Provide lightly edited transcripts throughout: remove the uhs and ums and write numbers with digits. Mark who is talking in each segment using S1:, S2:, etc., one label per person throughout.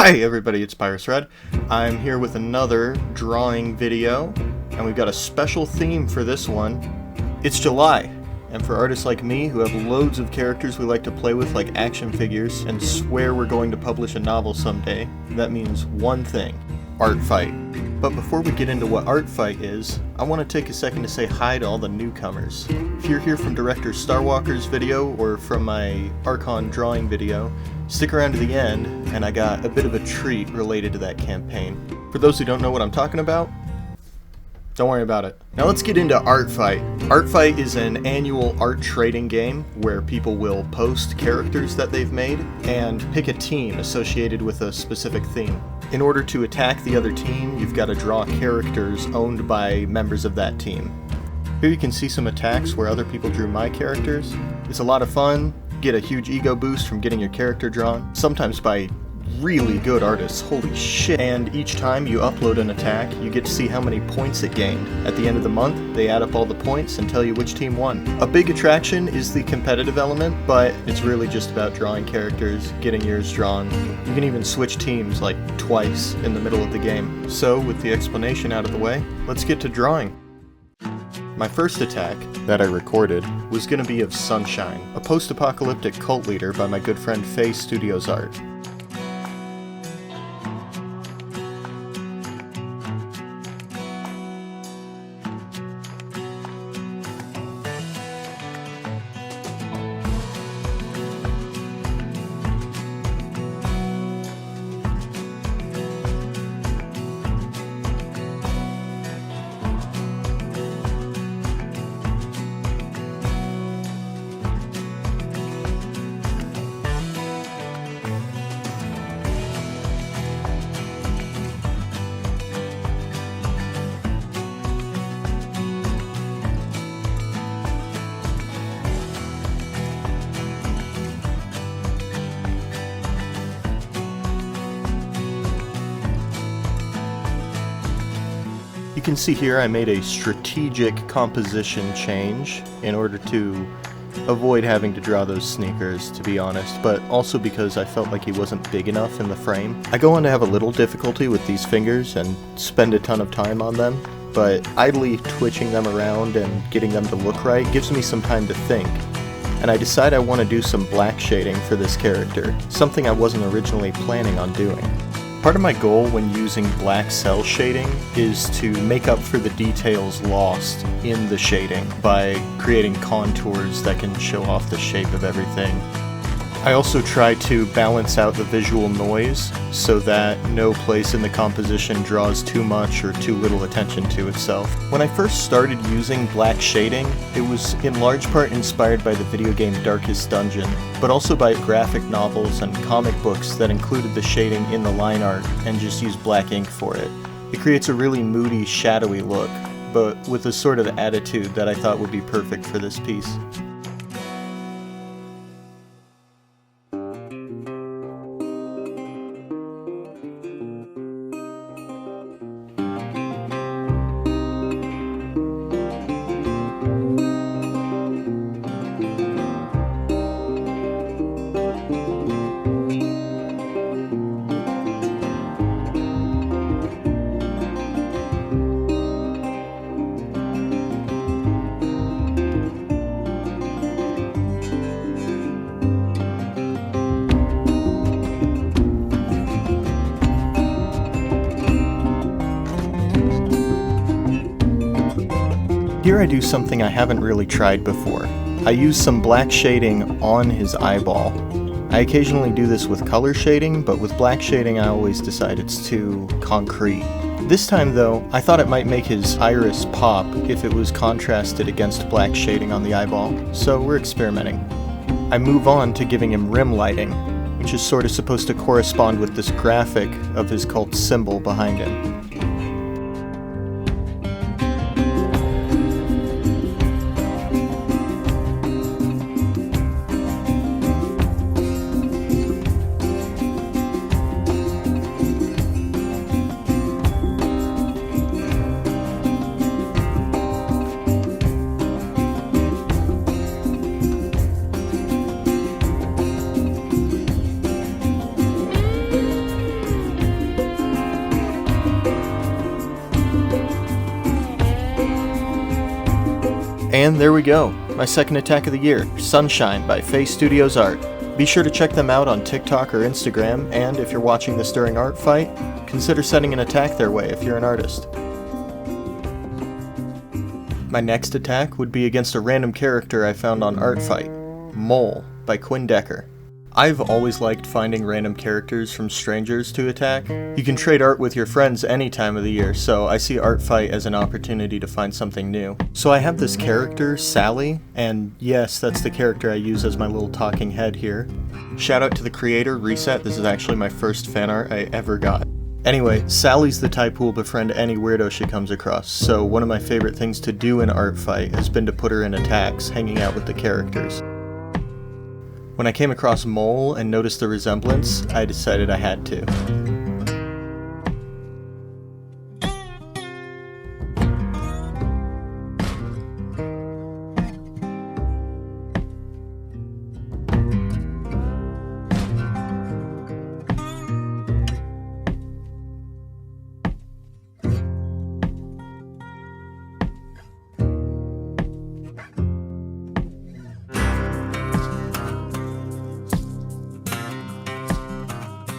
S1: Hi everybody, it's Pyrous. I'm here with another drawing video, and we've got a special theme for this one. It's July, and for artists like me who have loads of characters we like to play with like action figures and swear we're going to publish a novel someday, that means one thing: art fight. But before we get into what art fight is, I want to take a second to say hi to all the newcomers. If you're here from Director Starwalker's video or from my Archon drawing video, stick around to the end, and I got a bit of a treat related to that campaign. For those who don't know what I'm talking about, don't worry about it. Now let's get into Art Fight. Art Fight is an annual art trading game where people will post characters that they've made and pick a team associated with a specific theme. In order to attack the other team, you've got to draw characters owned by members of that team. Here you can see some attacks where other people drew my characters. It's a lot of fun. Get a huge ego boost from getting your character drawn, sometimes by really good artists, holy shit. And each time you upload an attack, you get to see how many points it gained. At the end of the month, they add up all the points and tell you which team won. A big attraction is the competitive element, but it's really just about drawing characters, getting yours drawn. You can even switch teams like twice in the middle of the game. So with the explanation out of the way, let's get to drawing. My first attack, that I recorded, was going to be of Sunshine, a post-apocalyptic cult leader by my good friend Faye Studios Art. You can see here I made a strategic composition change in order to avoid having to draw those sneakers, to be honest, but also because I felt like he wasn't big enough in the frame. I go on to have a little difficulty with these fingers and spend a ton of time on them, but idly twitching them around and getting them to look right gives me some time to think. And I decide I want to do some black shading for this character, something I wasn't originally planning on doing. Part of my goal when using black cell shading is to make up for the details lost in the shading by creating contours that can show off the shape of everything. I also try to balance out the visual noise so that no place in the composition draws too much or too little attention to itself. When I first started using black shading, it was in large part inspired by the video game Darkest Dungeon, but also by graphic novels and comic books that included the shading in the line art and just used black ink for it. It creates a really moody, shadowy look, but with a sort of attitude that I thought would be perfect for this piece. Here I do something I haven't really tried before. I use some black shading on his eyeball. I occasionally do this with color shading, but with black shading I always decide it's too concrete. This time though, I thought it might make his iris pop if it was contrasted against black shading on the eyeball, so we're experimenting. I move on to giving him rim lighting, which is sort of supposed to correspond with this graphic of his cult symbol behind him. And there we go, my second attack of the year, Sunshine by Face Studios Art. Be sure to check them out on TikTok or Instagram, and if you're watching this during Art Fight, consider sending an attack their way if you're an artist. My next attack would be against a random character I found on Art Fight, Mole by Quinn Decker. I've always liked finding random characters from strangers to attack. You can trade art with your friends any time of the year, so I see Art Fight as an opportunity to find something new. So I have this character, Sally, and yes, that's the character I use as my little talking head here. Shout out to the creator, Reset, this is actually my first fan art I ever got. Anyway, Sally's the type who will befriend any weirdo she comes across, so one of my favorite things to do in Art Fight has been to put her in attacks, hanging out with the characters. When I came across Mole and noticed the resemblance, I decided I had to.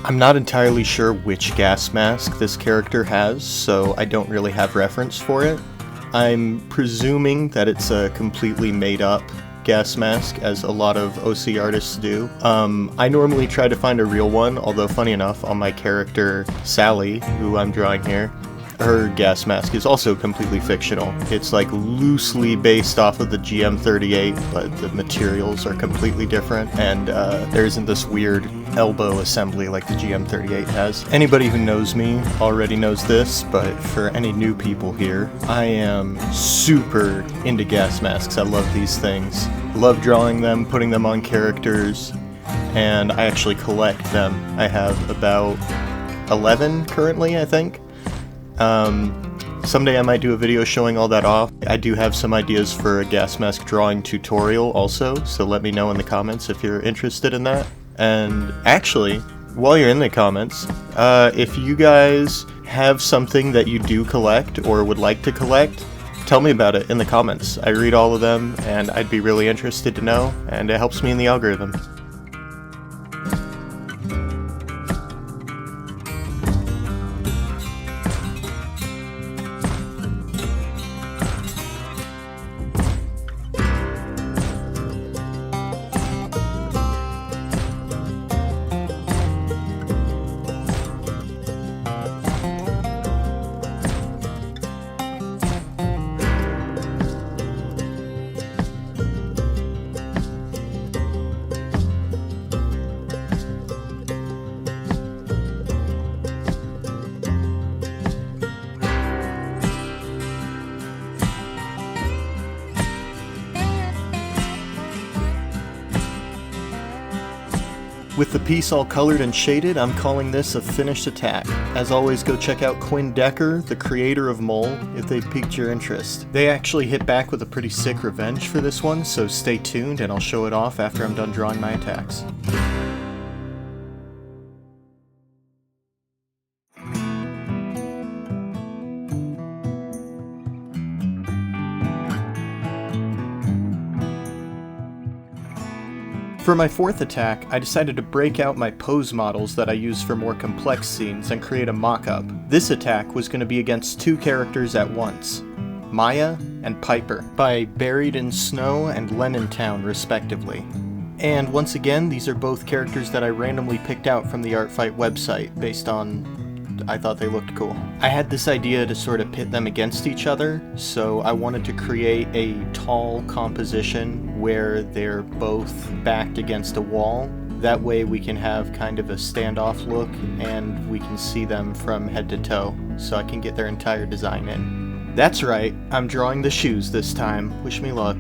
S1: I'm not entirely sure which gas mask this character has, so I don't really have reference for it. I'm presuming that it's a completely made up gas mask, as a lot of OC artists do. I normally try to find a real one, although funny enough, on my character Sally, who I'm drawing here, her gas mask is also completely fictional. It's like loosely based off of the GM38, but the materials are completely different, and there isn't this weird elbow assembly like the GM38 has. Anybody who knows me already knows this, but for any new people here, I am super into gas masks. I love these things. Love drawing them, putting them on characters, and I actually collect them. I have about 11 currently, I think. Someday I might do a video showing all that off. I do have some ideas for a gas mask drawing tutorial also, so let me know in the comments if you're interested in that. And actually, while you're in the comments, if you guys have something that you do collect or would like to collect, tell me about it in the comments. I read all of them, and I'd be really interested to know, and it helps me in the algorithm. With the piece all colored and shaded, I'm calling this a finished attack. As always, go check out Quinn Decker, the creator of Mole, if they've piqued your interest. They actually hit back with a pretty sick revenge for this one, so stay tuned and I'll show it off after I'm done drawing my attacks. For my fourth attack, I decided to break out my pose models that I use for more complex scenes and create a mock-up. This attack was going to be against two characters at once, Maya and Piper, by Buried in Snow and Lennon Town respectively. And once again, these are both characters that I randomly picked out from the Art Fight website based on I thought they looked cool. I had this idea to sort of pit them against each other, so I wanted to create a tall composition where they're both backed against a wall. That way we can have kind of a standoff look and we can see them from head to toe, so I can get their entire design in. That's right, I'm drawing the shoes this time. Wish me luck.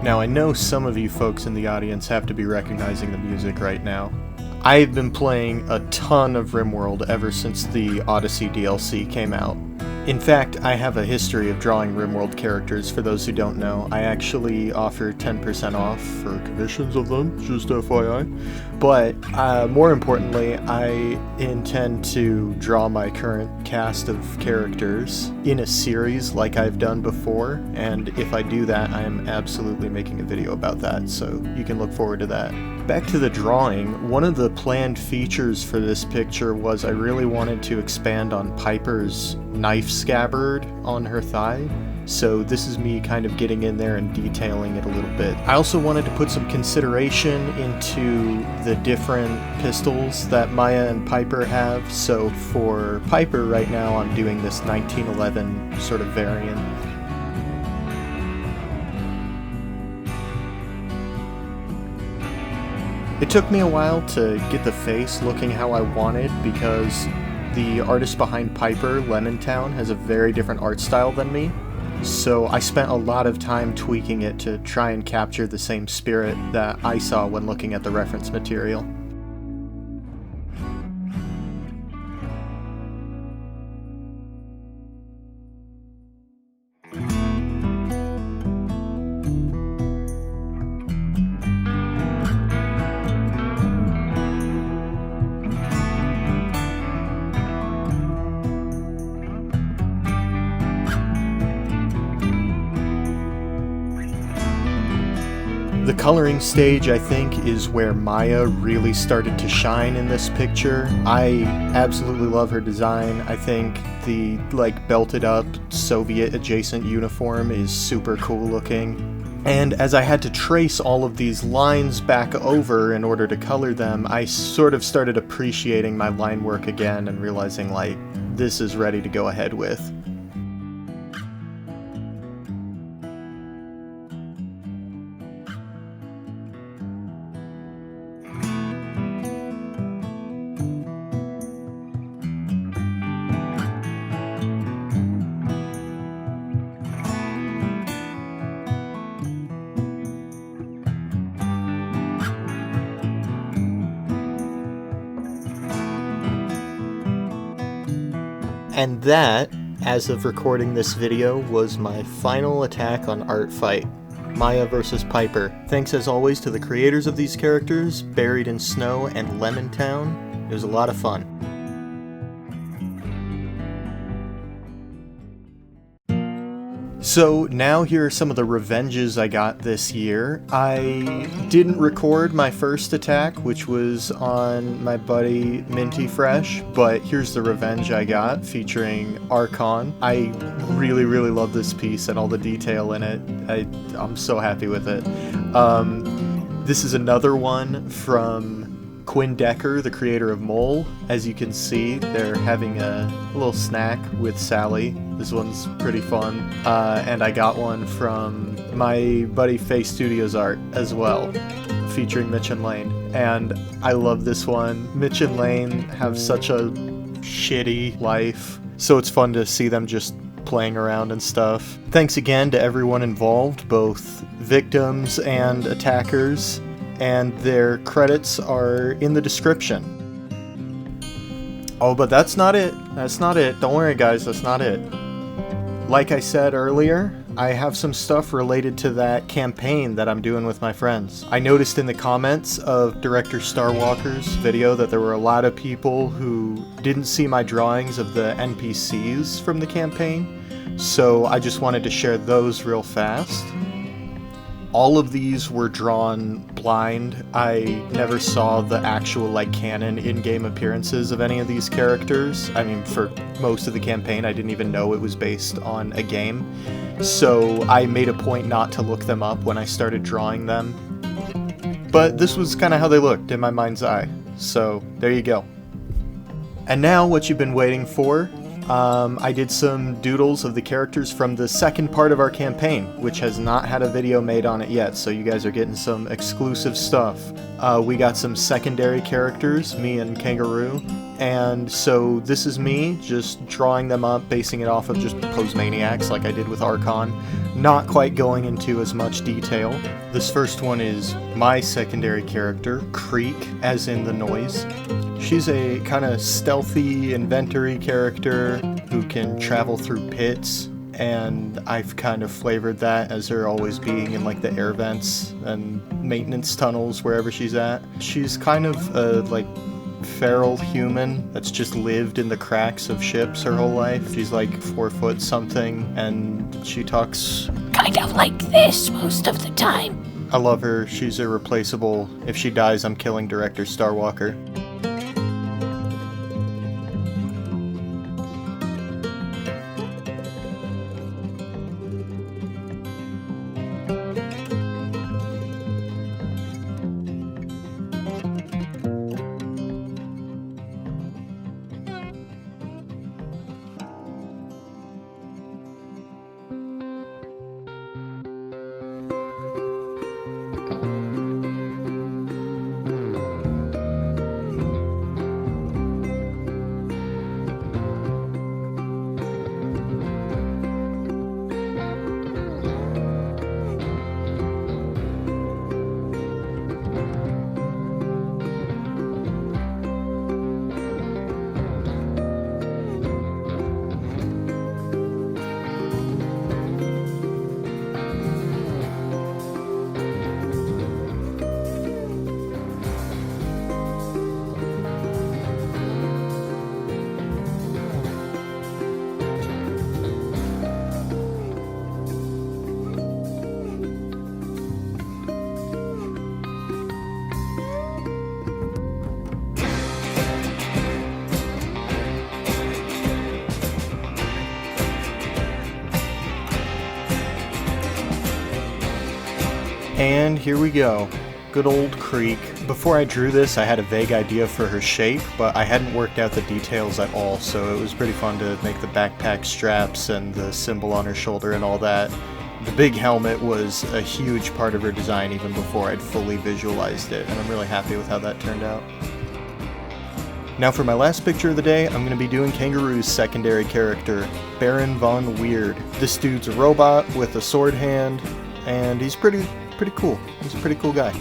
S1: Now I know some of you folks in the audience have to be recognizing the music right now. I've been playing a ton of Rimworld ever since the Odyssey DLC came out. In fact, I have a history of drawing Rimworld characters. For those who don't know, I actually offer 10% off for commissions of them, just FYI. But more importantly, I intend to draw my current cast of characters in a series like I've done before, and if I do that, I am absolutely making a video about that, so you can look forward to that. Back to the drawing, one of the planned features for this picture was I really wanted to expand on Piper's knife scabbard on her thigh, so this is me kind of getting in there and detailing it a little bit. I also wanted to put some consideration into the different pistols that Maya and Piper have, so for Piper right now I'm doing this 1911 sort of variant. It took me a while to get the face looking how I wanted because the artist behind Piper, Lemontown, has a very different art style than me, so I spent a lot of time tweaking it to try and capture the same spirit that I saw when looking at the reference material. The coloring stage, I think, is where Maya really started to shine in this picture. I absolutely love her design. I think the, belted up Soviet adjacent uniform is super cool looking. And as I had to trace all of these lines back over in order to color them, I sort of started appreciating my line work again and realizing, this is ready to go ahead with. And that, as of recording this video, was my final attack on Art Fight, Maya vs. Piper. Thanks as always to the creators of these characters, Buried in Snow and Lemontown. It was a lot of fun. So now here are some of the revenges I got this year. I didn't record my first attack, which was on my buddy Minty Fresh, but here's the revenge I got, featuring Archon. I really, really love this piece and all the detail in it. I'm so happy with it. This is another one from Quinn Decker, the creator of Mole. As you can see, they're having a little snack with Sally. This one's pretty fun. And I got one from my buddy Faye Studios Art as well, featuring Mitch and Lane. And I love this one. Mitch and Lane have such a shitty life, so it's fun to see them just playing around and stuff. Thanks again to everyone involved, both victims and attackers, and their credits are in the description. Oh, but that's not it. That's not it. Don't worry, guys, that's not it. Like I said earlier, I have some stuff related to that campaign that I'm doing with my friends. I noticed in the comments of Director Starwalker's video that there were a lot of people who didn't see my drawings of the NPCs from the campaign, so I just wanted to share those real fast. All of these were drawn blind. I never saw the actual canon in-game appearances of any of these characters. I mean, for most of the campaign, I didn't even know it was based on a game. So I made a point not to look them up when I started drawing them. But this was kind of how they looked in my mind's eye. So there you go. And now what you've been waiting for. I did some doodles of the characters from the second part of our campaign, which has not had a video made on it yet, so you guys are getting some exclusive stuff. We got some secondary characters, me and Kangaroo, And so this is me just drawing them up, basing it off of just pose maniacs like I did with Archon, not quite going into as much detail. This first one is my secondary character, Creek, as in the noise. She's a kind of stealthy, inventory character who can travel through pits, and I've kind of flavored that as her always being in like the air vents and maintenance tunnels wherever she's at. She's kind of a like feral human that's just lived in the cracks of ships her whole life. She's like 4 foot something, and she talks
S2: kind of like this most of the time.
S1: I love her. She's irreplaceable. If she dies, I'm killing director Starwalker. And here we go. Good old Creek. Before I drew this, I had a vague idea for her shape, but I hadn't worked out the details at all, so it was pretty fun to make the backpack straps and the symbol on her shoulder and all that. The big helmet was a huge part of her design even before I'd fully visualized it, and I'm really happy with how that turned out. Now for my last picture of the day, I'm going to be doing Kangaroo's secondary character, Baron Von Weird. This dude's a robot with a sword hand, and he's pretty cool. He's a pretty cool guy.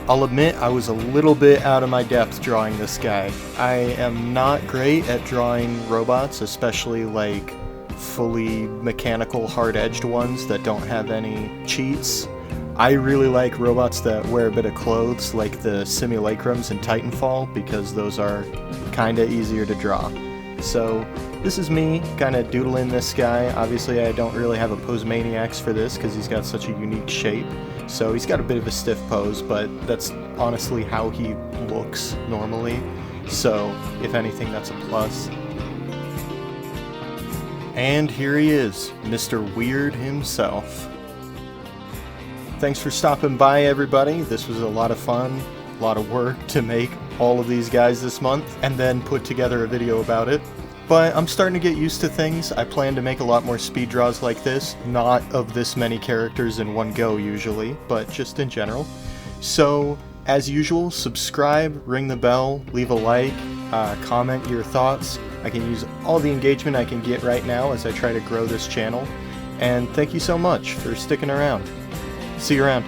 S1: I'll admit I was a little bit out of my depth drawing this guy. I am not great at drawing robots, especially like fully mechanical hard-edged ones that don't have any cheats. I really like robots that wear a bit of clothes, like the simulacrums in Titanfall, because those are kinda easier to draw. So this is me kind of doodling this guy. Obviously I don't really have a pose maniacs for this because he's got such a unique shape. So he's got a bit of a stiff pose, but that's honestly how he looks normally. So if anything, that's a plus. And here he is, Mr. Weird himself. Thanks for stopping by, everybody. This was a lot of fun, a lot of work to make all of these guys this month, and then put together a video about it. But I'm starting to get used to things. I plan to make a lot more speed draws like this, not of this many characters in one go usually, but just in general. So, as usual, subscribe, ring the bell, leave a like, comment your thoughts. I can use all the engagement I can get right now as I try to grow this channel. And thank you so much for sticking around. See you around.